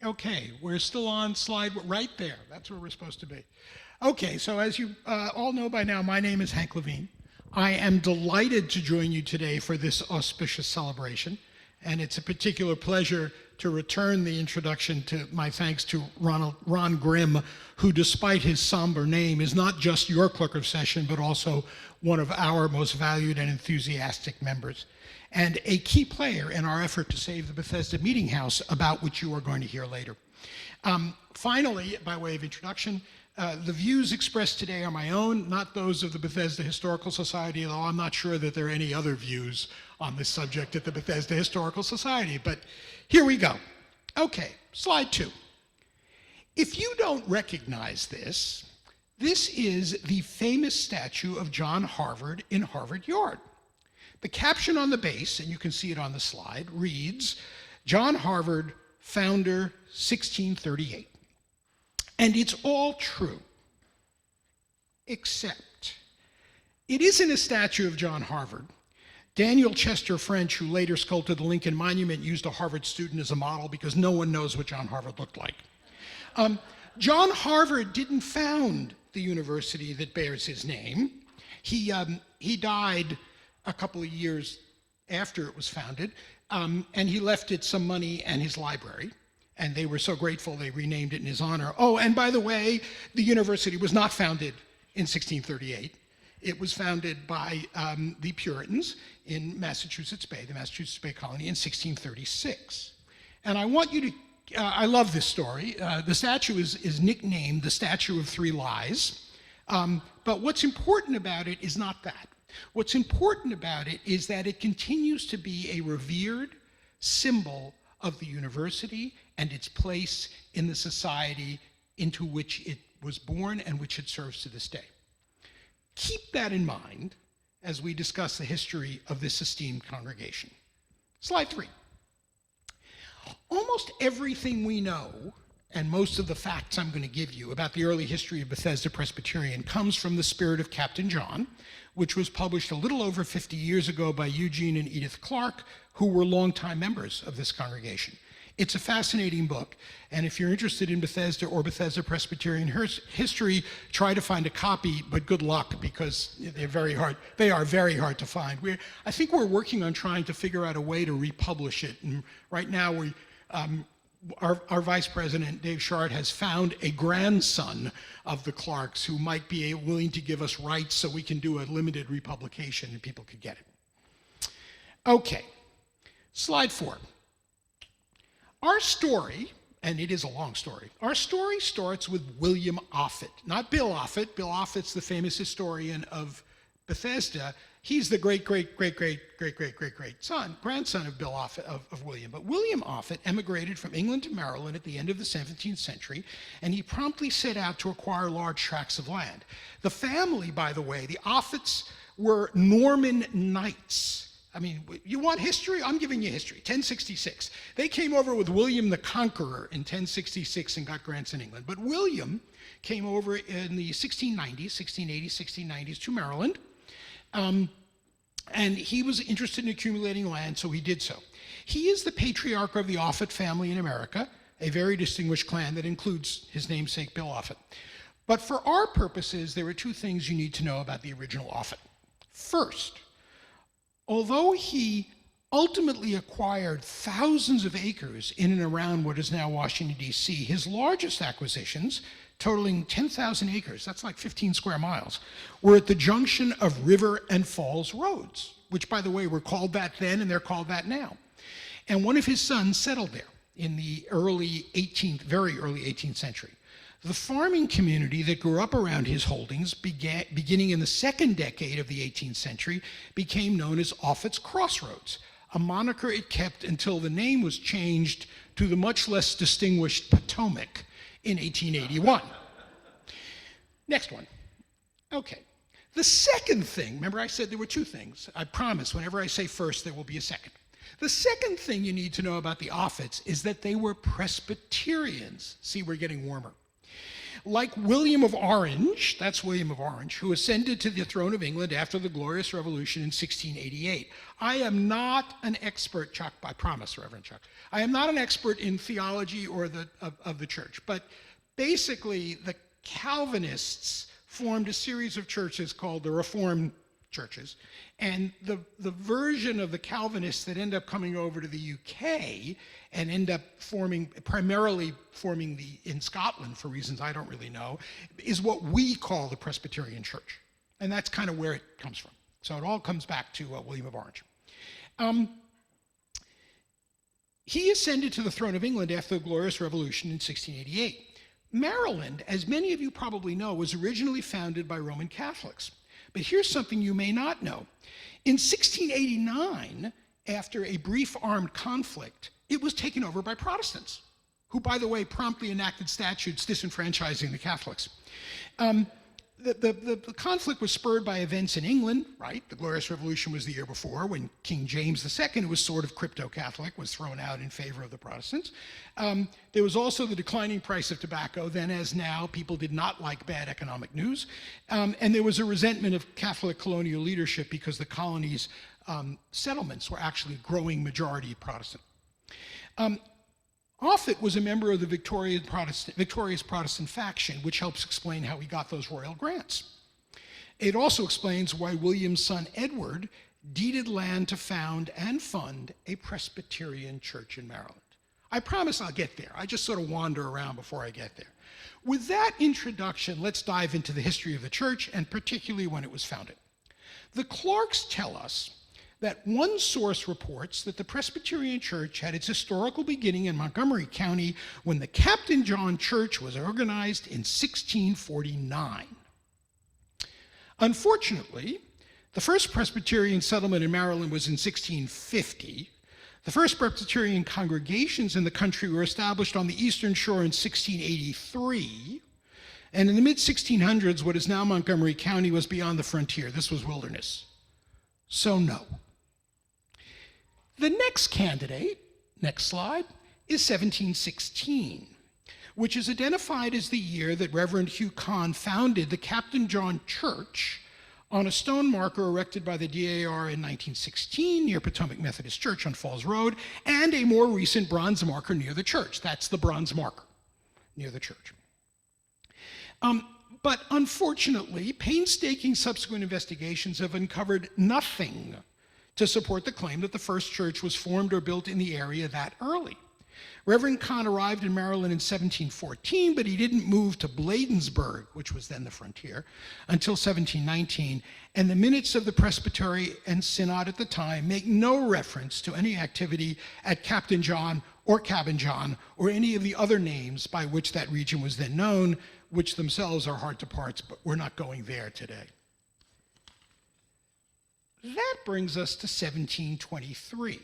Okay, we're still on slide right there. That's where we're supposed to be. Okay, so as you all know by now, my name is Hank Levine. I am delighted to join you today for this auspicious celebration, and it's a particular pleasure to return the introduction to my thanks to Ron Grimm, who, despite his somber name, is not just your clerk of session, but also one of our most valued and enthusiastic members, and a key player in our effort to save the Bethesda Meeting House, about which you are going to hear later. Finally, by way of introduction, the views expressed today are my own, not those of the Bethesda Historical Society, though I'm not sure that there are any other views on this subject at the Bethesda Historical Society, but here we go. Okay, slide 2. If you don't recognize this, this is the famous statue of John Harvard in Harvard Yard. The caption on the base, and you can see it on the slide, reads, John Harvard, founder, 1638. And it's all true, except it isn't a statue of John Harvard. Daniel Chester French, who later sculpted the Lincoln Monument, used a Harvard student as a model because no one knows what John Harvard looked like. John Harvard didn't found the university that bears his name. He died a couple of years after it was founded, and he left it some money and his library, and they were so grateful they renamed it in his honor. Oh, and by the way, the university was not founded in 1638. It was founded by the Puritans in Massachusetts Bay, the Massachusetts Bay Colony, in 1636. And I want you to, I love this story. The statue is nicknamed the Statue of Three Lies, but what's important about it is not that. What's important about it is that it continues to be a revered symbol of the university and its place in the society into which it was born and which it serves to this day. Keep that in mind as we discuss the history of this esteemed congregation. Slide 3. Almost everything we know, and most of the facts I'm going to give you about the early history of Bethesda Presbyterian, comes from The Spirit of Captain John, which was published a little over 50 years ago by Eugene and Edith Clark, who were longtime members of this congregation. It's a fascinating book, and if you're interested in Bethesda or Bethesda Presbyterian history, try to find a copy, but good luck, because they're very hard. They are very hard to find. I think we're working on trying to figure out a way to republish it, and right now our vice president, Dave Shard, has found a grandson of the Clarks who might be willing to give us rights so we can do a limited republication and people could get it. Okay, slide 4. Our story, and it is a long story, our story starts with William Offutt, not Bill Offutt. Bill Offutt's the famous historian of Bethesda. He's the grandson of Bill Offutt, of William. But William Offutt emigrated from England to Maryland at the end of the 17th century, and he promptly set out to acquire large tracts of land. The family, by the way, the Offutts, were Norman knights. I mean, you want history? I'm giving you history. 1066. They came over with William the Conqueror in 1066 and got grants in England. But William came over in the 1690s to Maryland. And he was interested in accumulating land, so he did so. He is the patriarch of the Offutt family in America, a very distinguished clan that includes his namesake, Bill Offutt. But for our purposes, there are two things you need to know about the original Offutt. First, although he ultimately acquired thousands of acres in and around what is now Washington, D.C., his largest acquisitions, totaling 10,000 acres, that's like 15 square miles, were at the junction of River and Falls roads, which, by the way, were called that then and they're called that now. And one of his sons settled there in the very early 18th century. The farming community that grew up around his holdings, beginning in the second decade of the 18th century, became known as Offutt's Crossroads, a moniker it kept until the name was changed to the much less distinguished Potomac in 1881. Next one. Okay. The second thing, remember I said there were two things. I promise whenever I say first, there will be a second. The second thing you need to know about the Offutts is that they were Presbyterians. See, we're getting warmer. Like William of Orange, that's William of Orange, who ascended to the throne of England after the Glorious Revolution in 1688. I am not an expert, Chuck, I promise, Reverend Chuck. I am not an expert in theology or of the church, but basically the Calvinists formed a series of churches called the Reformed churches, and the version of the Calvinists that end up coming over to the UK and end up primarily forming in Scotland for reasons I don't really know, is what we call the Presbyterian Church. And that's kind of where it comes from. So it all comes back to William of Orange. He ascended to the throne of England after the Glorious Revolution in 1688. Maryland, as many of you probably know, was originally founded by Roman Catholics. But here's something you may not know. In 1689, after a brief armed conflict, it was taken over by Protestants, who, by the way, promptly enacted statutes disenfranchising the Catholics. The conflict was spurred by events in England, right? The Glorious Revolution was the year before, when King James II, who was sort of crypto-Catholic, was thrown out in favor of the Protestants. There was also the declining price of tobacco. Then, as now, people did not like bad economic news. And there was a resentment of Catholic colonial leadership because the colonies' settlements were actually growing majority Protestant. Offutt was a member of the victorious Protestant faction, which helps explain how he got those royal grants. It also explains why William's son Edward deeded land to found and fund a Presbyterian church in Maryland. I promise I'll get there. I just sort of wander around before I get there. With that introduction, let's dive into the history of the church, and particularly when it was founded. The Clarks tell us that one source reports that the Presbyterian Church had its historical beginning in Montgomery County when the Captain John Church was organized in 1649. Unfortunately, the first Presbyterian settlement in Maryland was in 1650. The first Presbyterian congregations in the country were established on the Eastern Shore in 1683. And in the mid-1600s, what is now Montgomery County was beyond the frontier. This was wilderness. So no. The next candidate, next slide, is 1716, which is identified as the year that Reverend Hugh Kahn founded the Captain John Church on a stone marker erected by the DAR in 1916 near Potomac Methodist Church on Falls Road, and a more recent bronze marker near the church. That's the bronze marker near the church. But unfortunately, painstaking subsequent investigations have uncovered nothing to support the claim that the first church was formed or built in the area that early. Reverend Kahn arrived in Maryland in 1714, but he didn't move to Bladensburg, which was then the frontier, until 1719, and the minutes of the Presbytery and Synod at the time make no reference to any activity at Captain John or Cabin John or any of the other names by which that region was then known, which themselves are hard to parse, but we're not going there today. That brings us to 1723,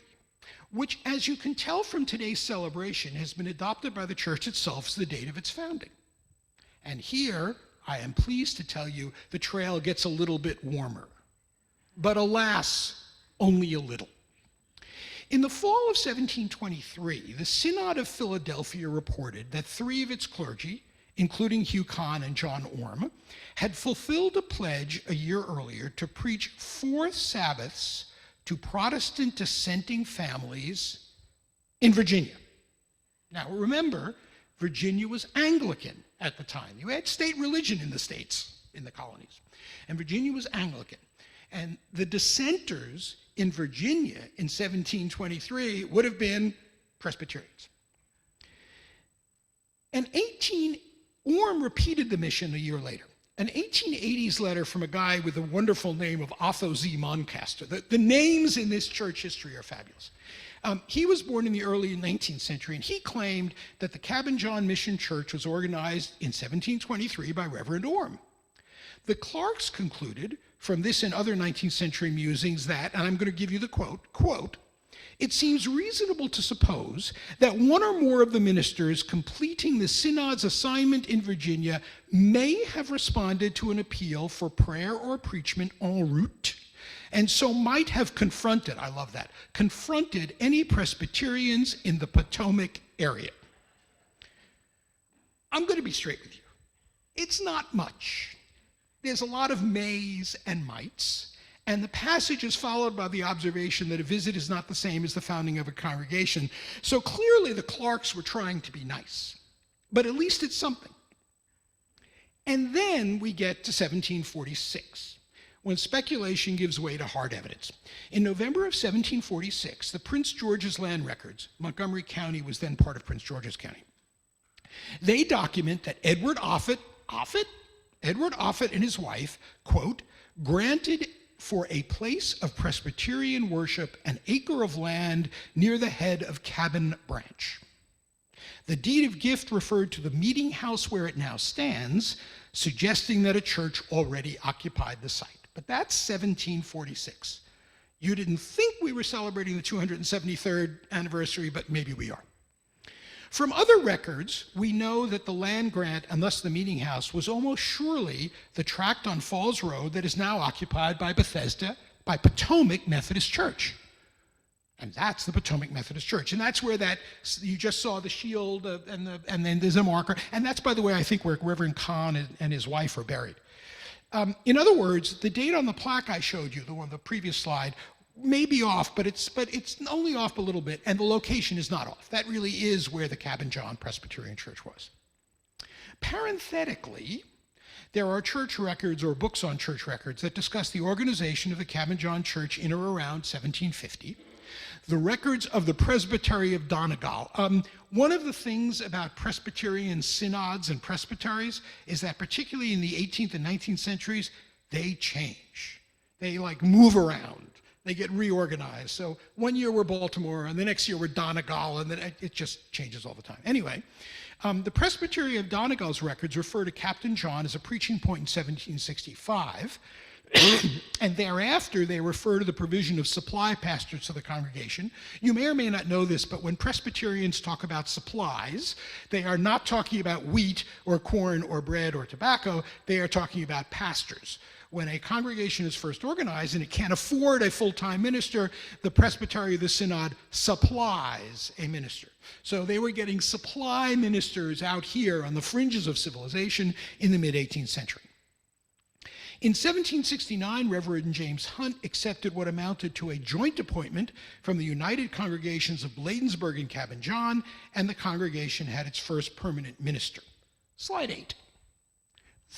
which, as you can tell from today's celebration, has been adopted by the church itself as the date of its founding. And here, I am pleased to tell you, the trail gets a little bit warmer. But alas, only a little. In the fall of 1723, the Synod of Philadelphia reported that 3 of its clergy, including Hugh Kahn and John Orme, had fulfilled a pledge a year earlier to preach 4 Sabbaths to Protestant dissenting families in Virginia. Now remember, Virginia was Anglican at the time. You had state religion in the states, in the colonies. And Virginia was Anglican. And the dissenters in Virginia in 1723 would have been Presbyterians. And Orme repeated the mission a year later. An 1880s letter from a guy with a wonderful name of Otho Z. Moncaster. The names in this church history are fabulous. He was born in the early 19th century, and he claimed that the Cabin John Mission Church was organized in 1723 by Reverend Orme. The Clarks concluded from this and other 19th century musings that, and I'm going to give you the quote, "It seems reasonable to suppose that one or more of the ministers completing the synod's assignment in Virginia may have responded to an appeal for prayer or preachment en route, and so might have confronted," I love that, confronted any Presbyterians in the Potomac area. I'm going to be straight with you. It's not much. There's a lot of mays and mights, and the passage is followed by the observation that a visit is not the same as the founding of a congregation. So clearly the Clarks were trying to be nice, but at least it's something. And then we get to 1746, when speculation gives way to hard evidence. In November of 1746, the Prince George's Land Records, Montgomery County was then part of Prince George's County, they document that Edward Offutt and his wife, quote, granted for a place of Presbyterian worship an acre of land near the head of Cabin Branch. The deed of gift referred to the meeting house where it now stands, suggesting that a church already occupied the site. But that's 1746. You didn't think we were celebrating the 273rd anniversary, but maybe we are. From other records, we know that the land grant, and thus the meeting house, was almost surely the tract on Falls Road that is now occupied by Potomac Methodist Church. And that's the Potomac Methodist Church. And that's where you just saw the shield, and then there's a marker. And that's, by the way, I think where Reverend Kahn and his wife are buried. In other words, the date on the plaque I showed you, the previous slide, may be off, but it's only off a little bit, and the location is not off. That really is where the Cabin John Presbyterian Church was. Parenthetically, there are church records or books on church records that discuss the organization of the Cabin John Church in or around 1750. The records of the Presbytery of Donegal. One of the things about Presbyterian synods and presbyteries is that particularly in the 18th and 19th centuries, they change. They move around. They get reorganized. So one year we're Baltimore, and the next year we're Donegal, and then it just changes all the time. Anyway, the Presbytery of Donegal's records refer to Captain John as a preaching point in 1765, and thereafter they refer to the provision of supply pastors to the congregation. You may or may not know this, but when Presbyterians talk about supplies, they are not talking about wheat or corn or bread or tobacco. They are talking about pastors. When a congregation is first organized and it can't afford a full-time minister, the Presbytery of the Synod supplies a minister. So they were getting supply ministers out here on the fringes of civilization in the mid-18th century. In 1769, Reverend James Hunt accepted what amounted to a joint appointment from the United Congregations of Bladensburg and Cabin John, and the congregation had its first permanent minister. Slide 8.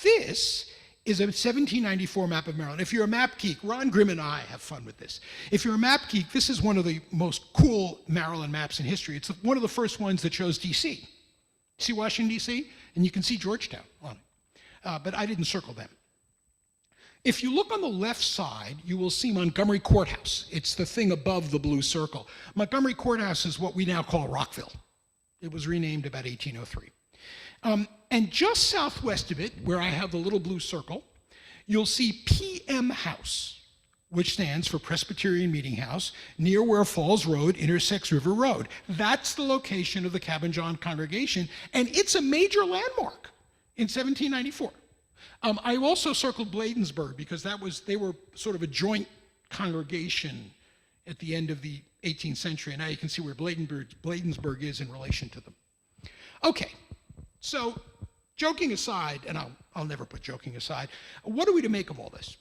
This is a 1794 map of Maryland. If you're a map geek, Ron Grimm and I have fun with this. If you're a map geek, this is one of the most cool Maryland maps in history. It's one of the first ones that shows D.C. See Washington, D.C.? And you can see Georgetown on it. But I didn't circle them. If you look on the left side, you will see Montgomery Courthouse. It's the thing above the blue circle. Montgomery Courthouse is what we now call Rockville. It was renamed about 1803. And just southwest of it, where I have the little blue circle, you'll see PM House, which stands for Presbyterian Meeting House, near where Falls Road intersects River Road. That's the location of the Cabin John congregation, and it's a major landmark in 1794. I also circled Bladensburg because they were sort of a joint congregation at the end of the 18th century, and now you can see where Bladensburg is in relation to them. Okay, so joking aside, and I'll never put joking aside, what are we to make of all this?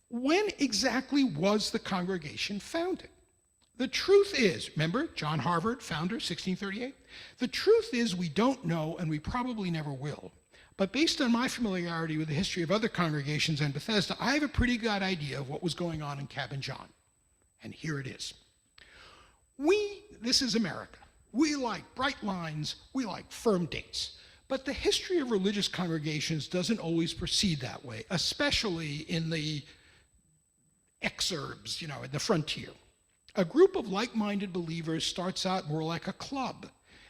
When exactly was the congregation founded? The truth is, remember, John Harvard, founder, 1638? The truth is we don't know, and we probably never will. But based on my familiarity with the history of other congregations and Bethesda, I have a pretty good idea of what was going on in Cabin John. And here it is. This is America. We like bright lines, we like firm dates. But the history of religious congregations doesn't always proceed that way, especially in the exurbs, in the frontier. A group of like-minded believers starts out more like a club.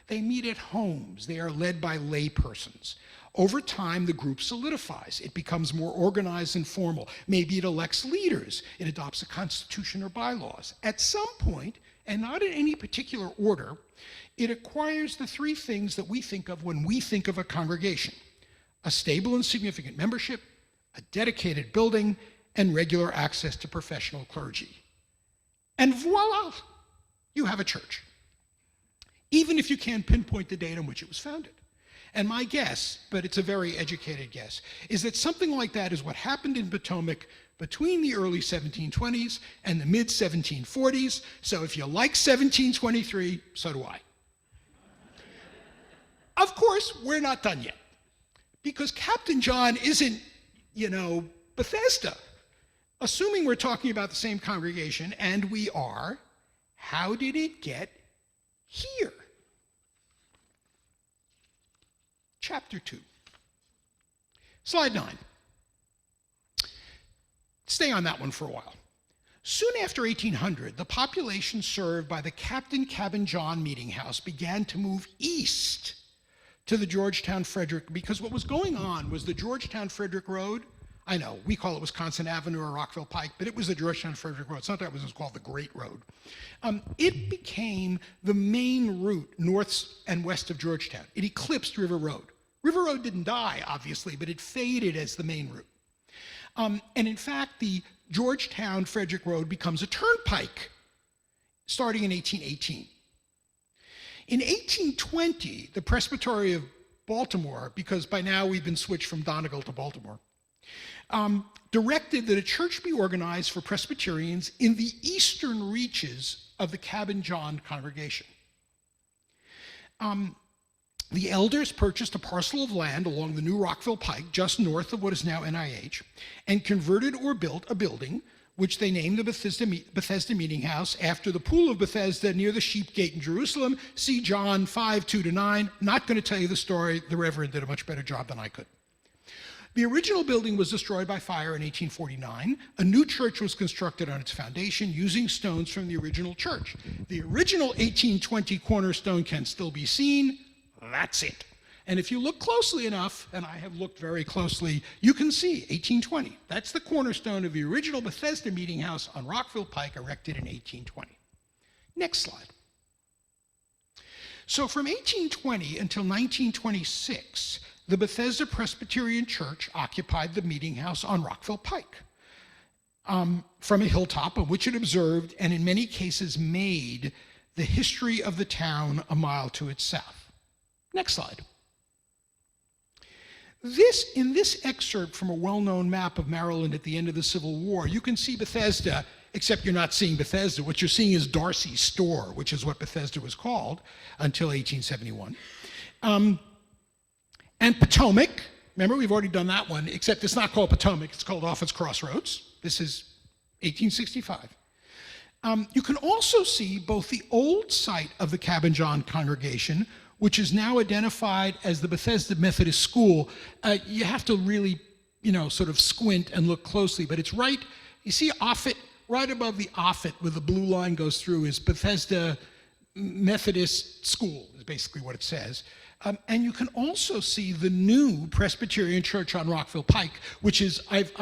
They meet at homes. They are led by lay persons. Over time, the group solidifies. It becomes more organized and formal. Maybe it elects leaders. It adopts a constitution or bylaws. At some point, and not in any particular order, it acquires the three things that we think of when we think of a congregation: a stable and significant membership, a dedicated building, and regular access to professional clergy. And voila, you have a church, even if you can't pinpoint the date on which it was founded. And my guess, but it's a very educated guess, is that something like that is what happened in Potomac between the early 1720s and the mid 1740s. So if you like 1723, so do I. Of course, we're not done yet, because Captain John isn't, Bethesda. Assuming we're talking about the same congregation, and we are, how did it get here? Chapter 2. Slide 9. Stay on that one for a while. Soon after 1800, the population served by the Captain Cabin John Meeting House began to move east to the Georgetown-Frederick, because what was going on was the Georgetown-Frederick Road. I know, we call it Wisconsin Avenue or Rockville Pike, but it was the Georgetown-Frederick Road. It's not that it was called the Great Road. It became the main route north and west of Georgetown. It eclipsed River Road. River Road didn't die, obviously, but it faded as the main route. And in fact, the Georgetown-Frederick Road becomes a turnpike starting in 1818. In 1820, the Presbytery of Baltimore, because by now we've been switched from Donegal to Baltimore, directed that a church be organized for Presbyterians in the eastern reaches of the Cabin John congregation. The elders purchased a parcel of land along the new Rockville Pike, just north of what is now NIH, and converted or built a building, which they named the Bethesda Meeting House, after the Pool of Bethesda near the Sheep Gate in Jerusalem. See John 5:2-9. Not going to tell you the story. The Reverend did a much better job than I could. The original building was destroyed by fire in 1849. A new church was constructed on its foundation using stones from the original church. The original 1820 cornerstone can still be seen. That's it. And if you look closely enough, and I have looked very closely, you can see 1820. That's the cornerstone of the original Bethesda Meeting House on Rockville Pike, erected in 1820. Next slide. So from 1820 until 1926, the Bethesda Presbyterian Church occupied the meeting house on Rockville Pike from a hilltop on which it observed, and in many cases made, the history of the town a mile to its south. Next slide. In this excerpt from a well-known map of Maryland at the end of the Civil War, you can see Bethesda, except you're not seeing Bethesda. What you're seeing is Darcy's Store, which is what Bethesda was called until 1871. And Potomac, remember we've already done that one, except it's not called Potomac, it's called Offutt's Crossroads. This is 1865. You can also see both the old site of the Cabin John congregation, which is now identified as the Bethesda Methodist School. You have to really, sort of squint and look closely, but it's right, you see Offutt, right above the Offutt where the blue line goes through is Bethesda Methodist School, is basically what it says. And you can also see the new Presbyterian Church on Rockville Pike, which is, I've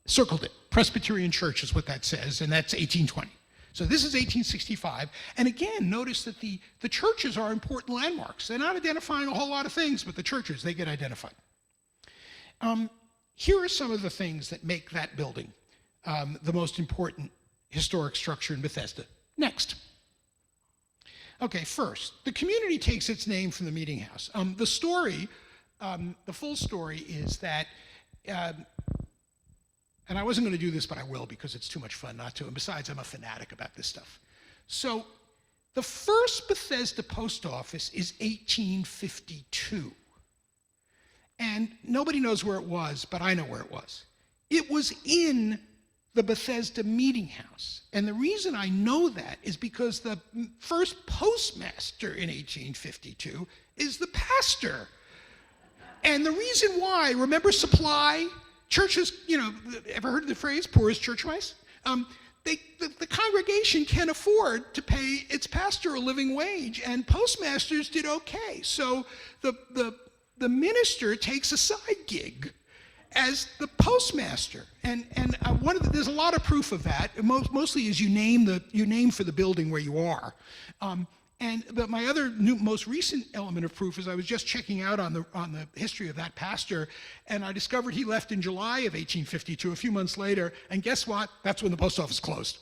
circled it. Presbyterian Church is what that says, and that's 1820. So this is 1865, and again, notice that the churches are important landmarks. They're not identifying a whole lot of things, but the churches, they get identified. Here are some of the things that make that building the most important historic structure in Bethesda. Next. Okay, first, the community takes its name from the meeting house. The story, the full story is that, and I wasn't going to do this, but I will because it's too much fun not to. And besides, I'm a fanatic about this stuff. So the first Bethesda post office is 1852. And nobody knows where it was, but I know where it was. It was in the Bethesda Meeting House. And the reason I know that is because the first postmaster in 1852 is the pastor. And the reason why, remember supply? Churches, ever heard of the phrase, poor as church mice? The congregation can afford to pay its pastor a living wage, and postmasters did okay. So the minister takes a side gig as the postmaster, and there's a lot of proof of that. Mostly is you name for the building where you are. But my other most recent element of proof is I was just checking out on the history of that pastor, and I discovered he left in July of 1852, a few months later, and guess what? That's when the post office closed.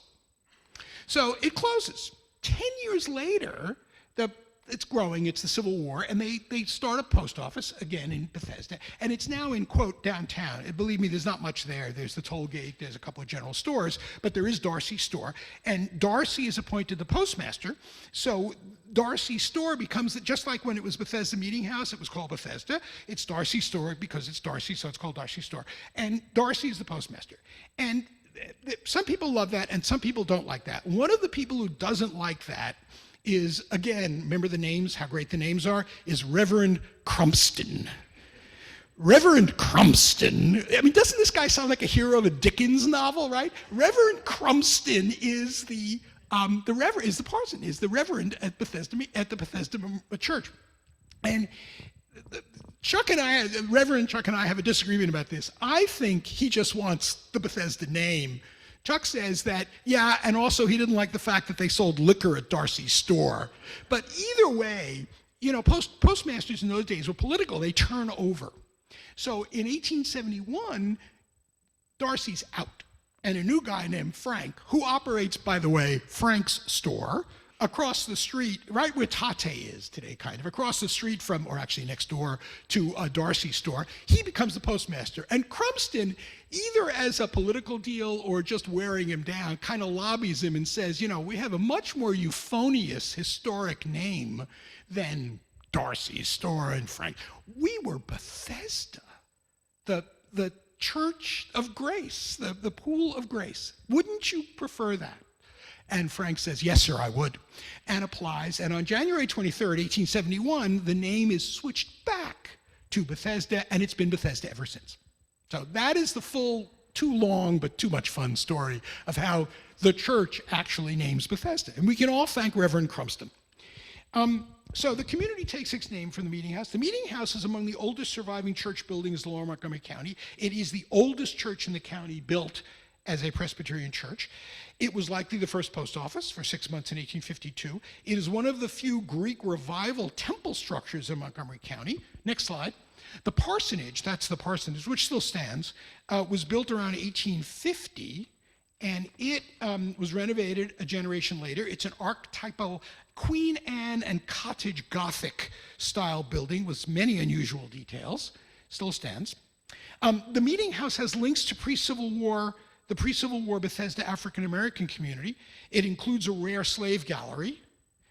So it closes. 10 years later, the it's growing, it's the Civil War, and they start a post office, again, in Bethesda, and it's now in, quote, downtown. And believe me, there's not much there. There's the toll gate, there's a couple of general stores, but there is Darcy's store, and Darcy is appointed the postmaster, so Darcy's store becomes, just like when it was Bethesda Meeting House, it was called Bethesda. It's Darcy's store because it's Darcy, so it's called Darcy's store. And Darcy is the postmaster. And some people love that, and some people don't like that. One of the people who doesn't like that is, again, remember the names, how great the names are, is Reverend Crumston. Reverend Crumston, I mean, doesn't this guy sound like a hero of a Dickens novel, right? Reverend Crumston is the parson, is the reverend at the Bethesda church. And Reverend Chuck and I have a disagreement about this. I think he just wants the Bethesda name. Chuck says that, yeah, and also he didn't like the fact that they sold liquor at Darcy's store. But either way, you know, postmasters in those days were political. They turn over. So in 1871, Darcy's out. And a new guy named Frank, who operates, by the way, Frank's store, across the street, right where Tate is today, kind of, across the street from, or actually next door to Darcy's store, he becomes the postmaster. And Crumston, either as a political deal or just wearing him down, kind of lobbies him and says, you know, we have a much more euphonious historic name than Darcy's store and Frank. We were Bethesda, the church of grace, the pool of grace. Wouldn't you prefer that? And Frank says, yes, sir, I would, and applies. And on January 23rd, 1871, the name is switched back to Bethesda, and it's been Bethesda ever since. So that is the full, too long but too much fun story of how the church actually names Bethesda. And we can all thank Reverend Crumston. So the community takes its name from the Meeting House. The Meeting House is among the oldest surviving church buildings in Lower Montgomery County. It is the oldest church in the county built as a Presbyterian church. It was likely the first post office for 6 months in 1852. It is one of the few Greek Revival temple structures in Montgomery County. Next slide. The parsonage, that's the parsonage, which still stands, was built around 1850, and it was renovated a generation later. It's an archetypal Queen Anne and cottage Gothic style building with many unusual details. Still stands. The Meeting House has links to the pre-Civil War Bethesda African American community. It includes a rare slave gallery.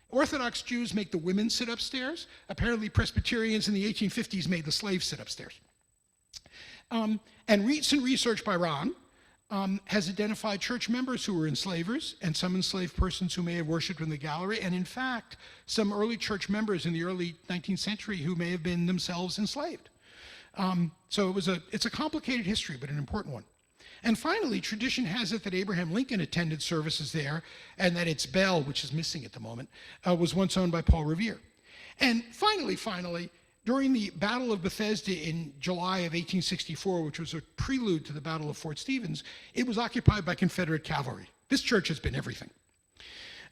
Orthodox Jews make the women sit upstairs. Apparently Presbyterians in the 1850s made the slaves sit upstairs. And recent research by Ron has identified church members who were enslavers and some enslaved persons who may have worshiped in the gallery, and in fact, some early church members in the early 19th century who may have been themselves enslaved. So it's a complicated history, but an important one. And finally, tradition has it that Abraham Lincoln attended services there, and that its bell, which is missing at the moment, was once owned by Paul Revere. And finally, during the Battle of Bethesda in July of 1864, which was a prelude to the Battle of Fort Stevens, it was occupied by Confederate cavalry. This church has been everything.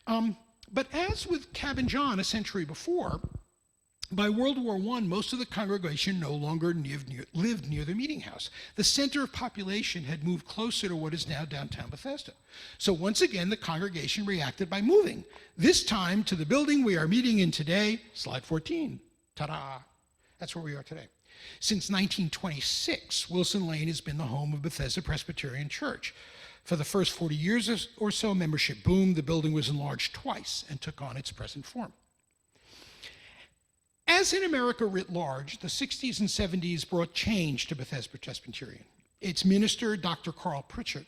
But as with Cabin John a century before, by World War I, most of the congregation no longer lived near the Meeting House. The center of population had moved closer to what is now downtown Bethesda. So once again, the congregation reacted by moving, this time to the building we are meeting in today, slide 14. Ta-da! That's where we are today. Since 1926, Wilson Lane has been the home of Bethesda Presbyterian Church. For the first 40 years or so, membership boomed. The building was enlarged twice and took on its present form. As in America writ large, the 60s and 70s brought change to Bethesda Presbyterian. Its minister, Dr. Carl Pritchett,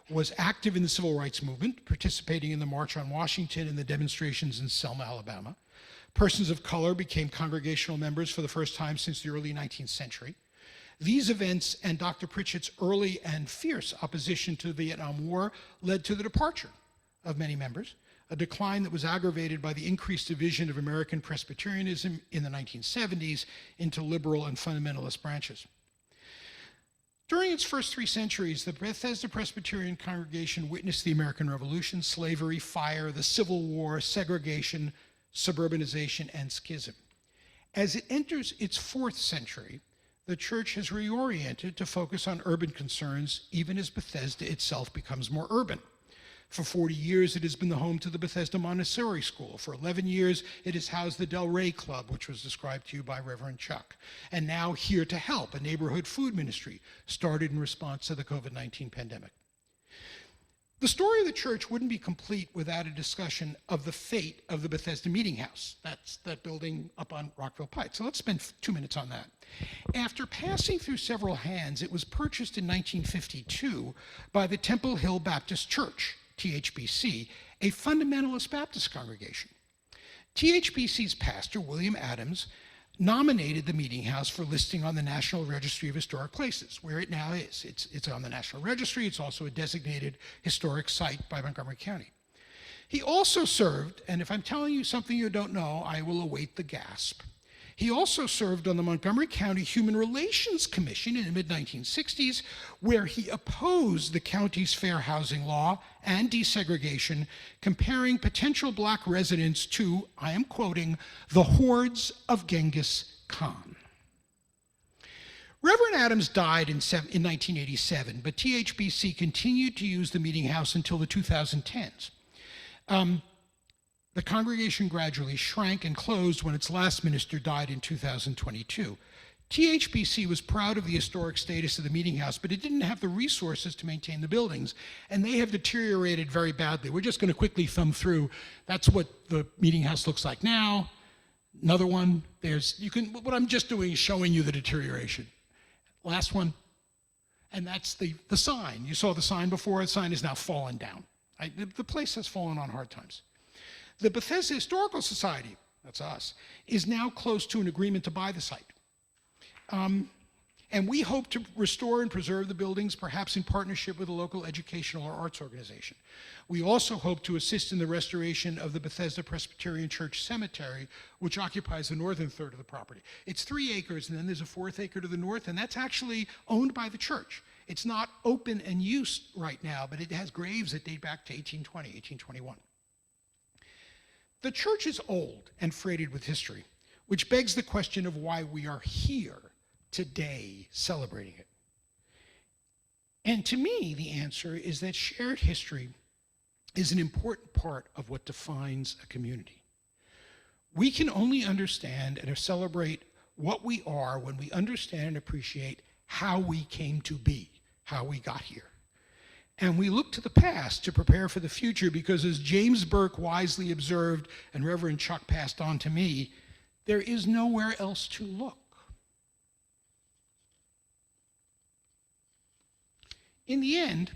was active in the civil rights movement, participating in the March on Washington and the demonstrations in Selma, Alabama. Persons of color became congregational members for the first time since the early 19th century. These events and Dr. Pritchett's early and fierce opposition to the Vietnam War led to the departure of many members, a decline that was aggravated by the increased division of American Presbyterianism in the 1970s into liberal and fundamentalist branches. During its first 3 centuries, the Bethesda Presbyterian congregation witnessed the American Revolution, slavery, fire, the Civil War, segregation, suburbanization, and schism. As it enters its 4th century, the church has reoriented to focus on urban concerns, even as Bethesda itself becomes more urban. For 40 years, it has been the home to the Bethesda Montessori School. For 11 years, it has housed the Del Rey Club, which was described to you by Reverend Chuck. And now Here to Help, a neighborhood food ministry started in response to the COVID-19 pandemic. The story of the church wouldn't be complete without a discussion of the fate of the Bethesda Meeting House. That's that building up on Rockville Pike. So let's spend 2 minutes on that. After passing through several hands, it was purchased in 1952 by the Temple Hill Baptist Church, THBC, a fundamentalist Baptist congregation. THBC's pastor, William Adams, nominated the Meeting House for listing on the National Registry of Historic Places, where it now is. It's on the National Registry. It's also a designated historic site by Montgomery County. He also served, and if I'm telling you something you don't know, I will await the gasp. He also served on the Montgomery County Human Relations Commission in the mid-1960s, where he opposed the county's fair housing law and desegregation, comparing potential black residents to, I am quoting, the hordes of Genghis Khan. Reverend Adams died in 1987, but THBC continued to use the Meeting House until the 2010s. The congregation gradually shrank and closed when its last minister died in 2022. THBC was proud of the historic status of the Meeting House, but it didn't have the resources to maintain the buildings, and they have deteriorated very badly. We're just going to quickly thumb through. That's what the Meeting House looks like now. Another one. What I'm just doing is showing you the deterioration. Last one. And that's the sign. You saw the sign before. The sign is now fallen down. The place has fallen on hard times. The Bethesda Historical Society, that's us, is now close to an agreement to buy the site. And we hope to restore and preserve the buildings, perhaps in partnership with a local educational or arts organization. We also hope to assist in the restoration of the Bethesda Presbyterian Church Cemetery, which occupies the northern third of the property. It's 3 acres, and then there's a 4th acre to the north, and that's actually owned by the church. It's not open and used right now, but it has graves that date back to 1820, 1821. The church is old and freighted with history, which begs the question of why we are here today celebrating it. And to me, the answer is that shared history is an important part of what defines a community. We can only understand and celebrate what we are when we understand and appreciate how we came to be, how we got here. And we look to the past to prepare for the future because, as James Burke wisely observed and Reverend Chuck passed on to me, there is nowhere else to look. In the end,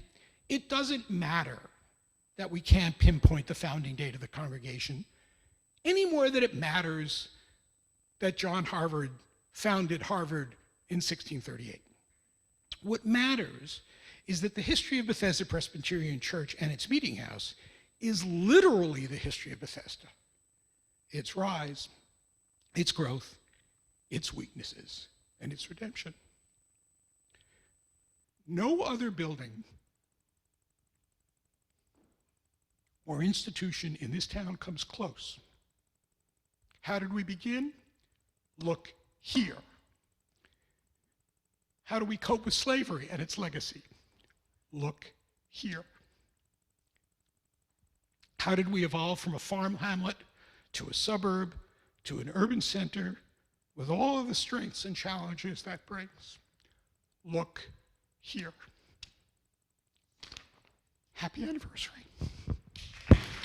it doesn't matter that we can't pinpoint the founding date of the congregation any more than it matters that John Harvard founded Harvard in 1638. What matters is that the history of Bethesda Presbyterian Church and its Meeting House is literally the history of Bethesda. Its rise, its growth, its weaknesses, and its redemption. No other building or institution in this town comes close. How did we begin? Look here. How do we cope with slavery and its legacy? Look here. How did we evolve from a farm hamlet to a suburb to an urban center with all of the strengths and challenges that brings? Look here. Happy anniversary.